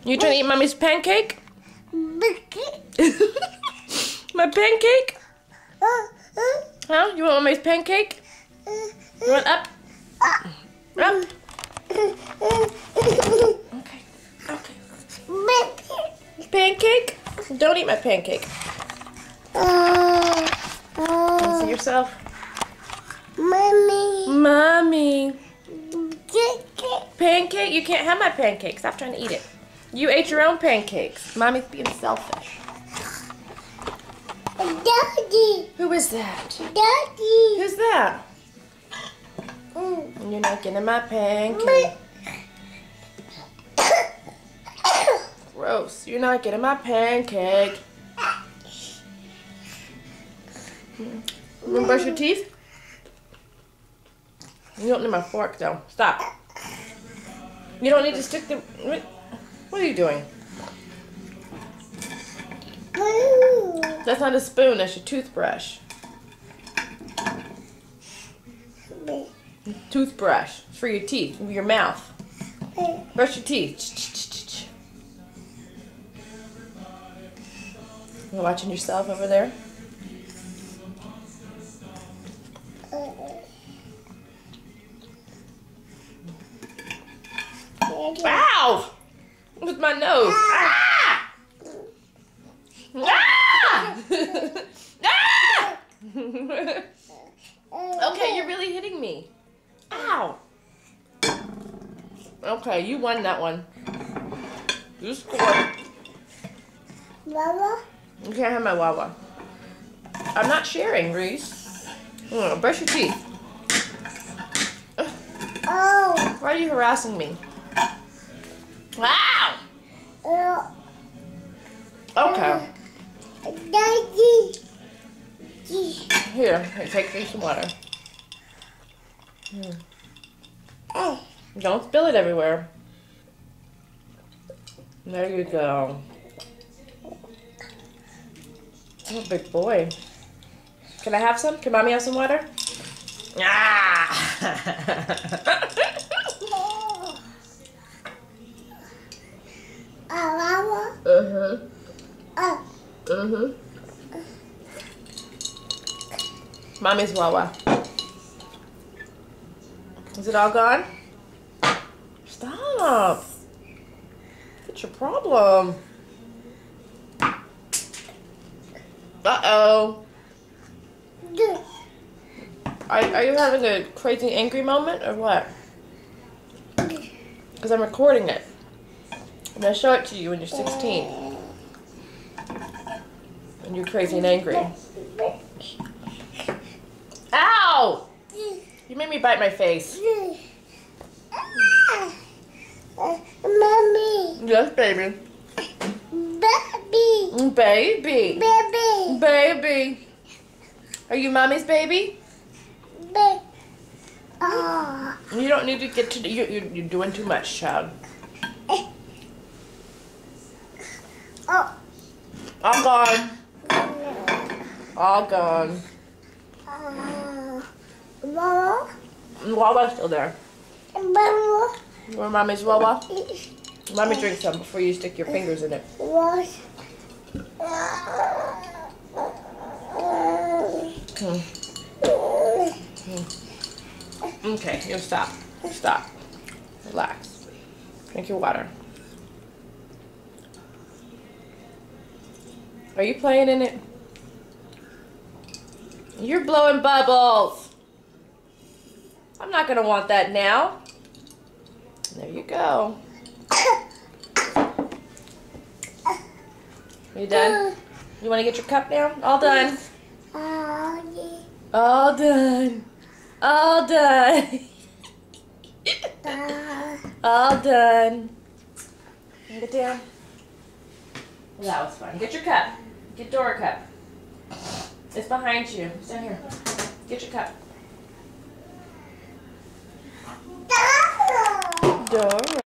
You trying to eat mommy's pancake? My pancake? Huh? You want mommy's pancake? You want up? Up? Okay. Okay. Pancake? Don't eat my pancake. See yourself? Mommy. Mommy. Pancake? You can't have my pancake. Stop trying to eat it. You ate your own pancakes. Mommy's being selfish. Daddy. Who is that? Daddy. Who's that? You're not getting my pancake. Gross. You're not getting my pancake. You want to brush your teeth? You don't need my fork though. Stop. You don't need to stick the... What are you doing? That's not a spoon, that's your toothbrush. Toothbrush. It's for your teeth, for your mouth. Brush your teeth. You're watching yourself over there? Ow! With my nose. Ah! Ah! Ah! Okay, you're really hitting me. Ow! Okay, you won that one. You scored. Mama. You can't have my Wawa. I'm not sharing, Reese. Brush your teeth. Oh. Why are you harassing me? Wow! Okay. Daddy. Here, take me some water. Don't spill it everywhere. There you go. Oh, big boy. Can I have some? Can mommy have some water? Ah! Mommy's Wawa. Is it all gone? Stop. What's your problem? Uh-oh. Are you having a crazy angry moment or what? Because I'm recording it. I'm going to show it to you when you're 16. And you're crazy and angry. Ow! You made me bite my face. Mommy. Yes, baby. Baby. Baby. Baby. Baby. Are you mommy's baby? Baby. Oh. You don't need to get to... You're doing too much, child. Oh. All gone. All gone. Mama. Wawa's still there. Mama. You want mommy's Wawa? Mommy drink some before you stick your fingers in it. What? Okay, you stop. Stop. Relax. Drink your water. Are you playing in it? You're blowing bubbles. I'm not gonna want that now. There you go. You done? You want to get your cup now? All done. All done. All done. All done. Get down. That was fun. Get your cup. Get Dora a cup. It's behind you. It's down here. Get your cup. Dora.